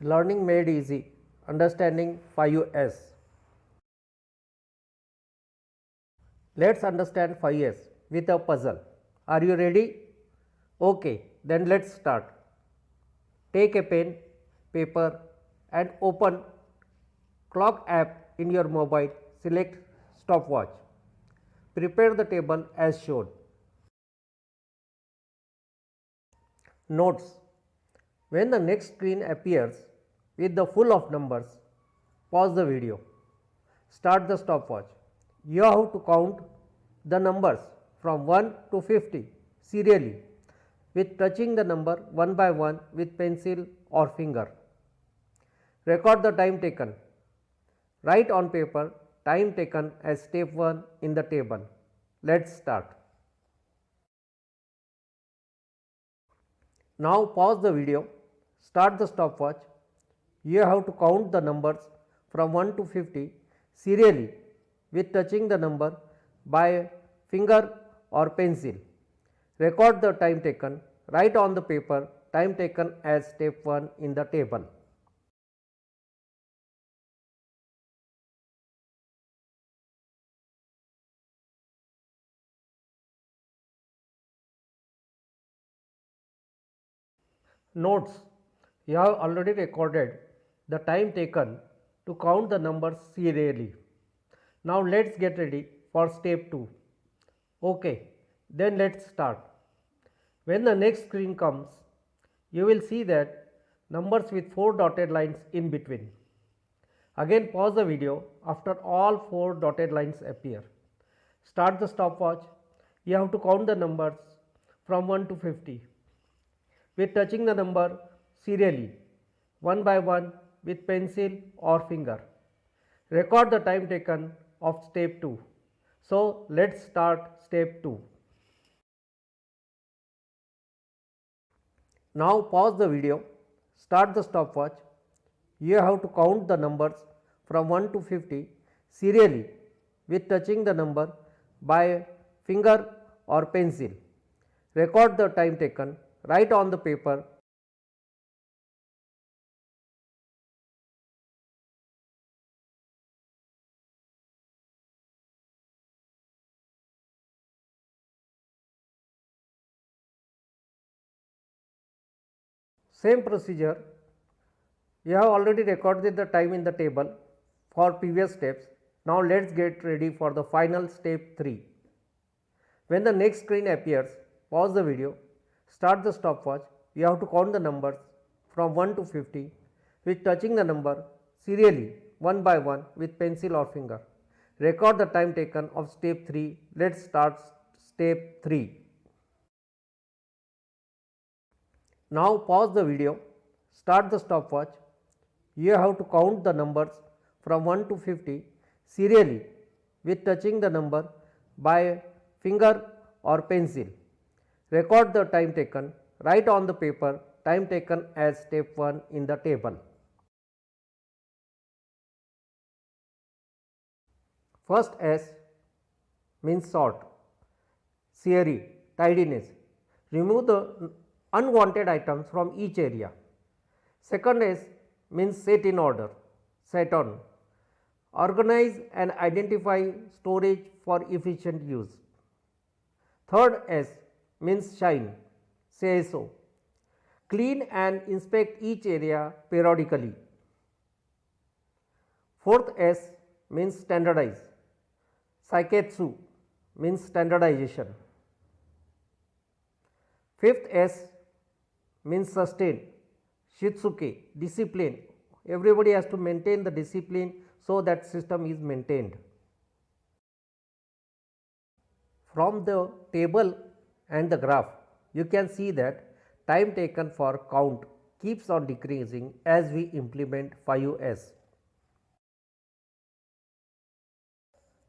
Learning made easy. Understanding 5S. Let's understand 5S with a puzzle. Are you ready? Okay, then let's start. Take a pen, paper and open clock app in your mobile. Select stopwatch. Prepare the table as shown. Notes: when the next screen appears with the full of numbers, pause the video. Start the stopwatch. You have to count the numbers from 1 to 50 serially with touching the number one by one with pencil or finger. Record the time taken. Write on paper time taken as step 1 in the table. Let's start. Now pause the video, start the stopwatch. You have to count the numbers from 1 to 50 serially with touching the number by finger or pencil. Record the time taken, write on the paper time taken as step 1 in the table. Notes: you have already recorded the time taken to count the numbers serially. Now let's get ready for step 2. Okay, then let's start. When the next screen comes, you will see that numbers with 4 dotted lines in between. Again pause the video after all 4 dotted lines appear. Start the stopwatch. You have to count the numbers from 1 to 50 with touching the number serially one by one with pencil or finger. Record the time taken of step 2. So let's start step 2. Now pause the video, start the stopwatch. You have to count the numbers from 1 to 50 serially with touching the number by finger or pencil. Record the time taken, write on the paper. Same procedure. You have already recorded the time in the table for previous steps. Now let's get ready for the final step 3. When the next screen appears, pause the video, start the stopwatch. You have to count the numbers from 1 to 50 with touching the number serially one by one with pencil or finger. Record the time taken of step 3. Let's start step 3. Now pause the video, start the stopwatch. You have to count the numbers from 1 to 50 serially with touching the number by finger or pencil. Record the time taken, write on the paper time taken as step 1 in the table. First S means sort. Seiri, tidiness. Remove the unwanted items from each area. Second S means set in order. Seiton. Organize and identify storage for efficient use. Third S means shine. Seiso. Clean and inspect each area periodically. Fourth S means standardize. Seiketsu means standardization. Fifth S means sustain. Shitsuke, discipline. Everybody has to maintain the discipline so that system is maintained. From the table and the graph, you can see that time taken for count keeps on decreasing as we implement 5S.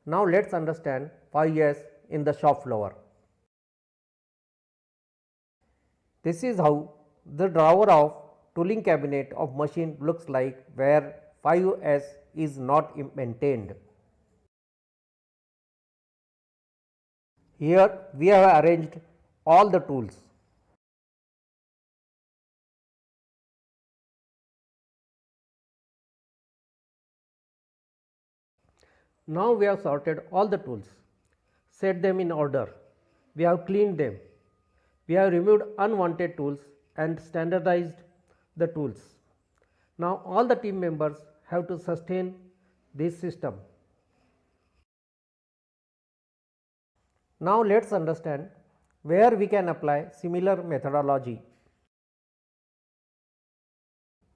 Now let's understand 5S in the shop floor. This is how the drawer of tooling cabinet of machine looks like where 5S is not maintained. Here we have arranged all the tools. Now we have sorted all the tools, set them in order, we have cleaned them, we have removed unwanted tools and standardized the tools. Now all the team members have to sustain this system. Now let us understand where we can apply similar methodology.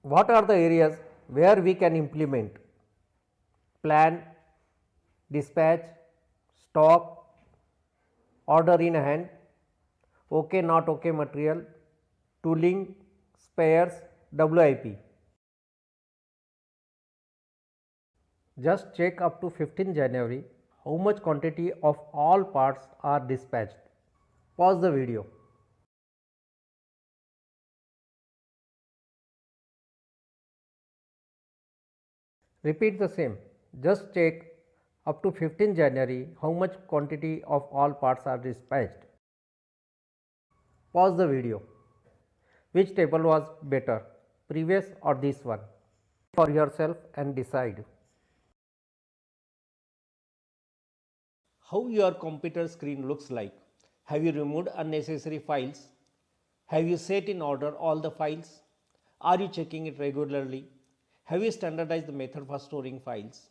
What are the areas where we can implement? Plan, dispatch, stock, order in hand, OK not OK material, tooling, spares, WIP. Just check up to 15 January how much quantity of all parts are dispatched. Pause the video. Repeat the same. Just check up to 15 January how much quantity of all parts are dispatched. Pause the video. Which table was better, previous or this one? For yourself and decide. How your computer screen looks like? Have you removed unnecessary files? Have you set in order all the files? Are you checking it regularly? Have you standardized the method for storing files?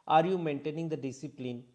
Are you maintaining the discipline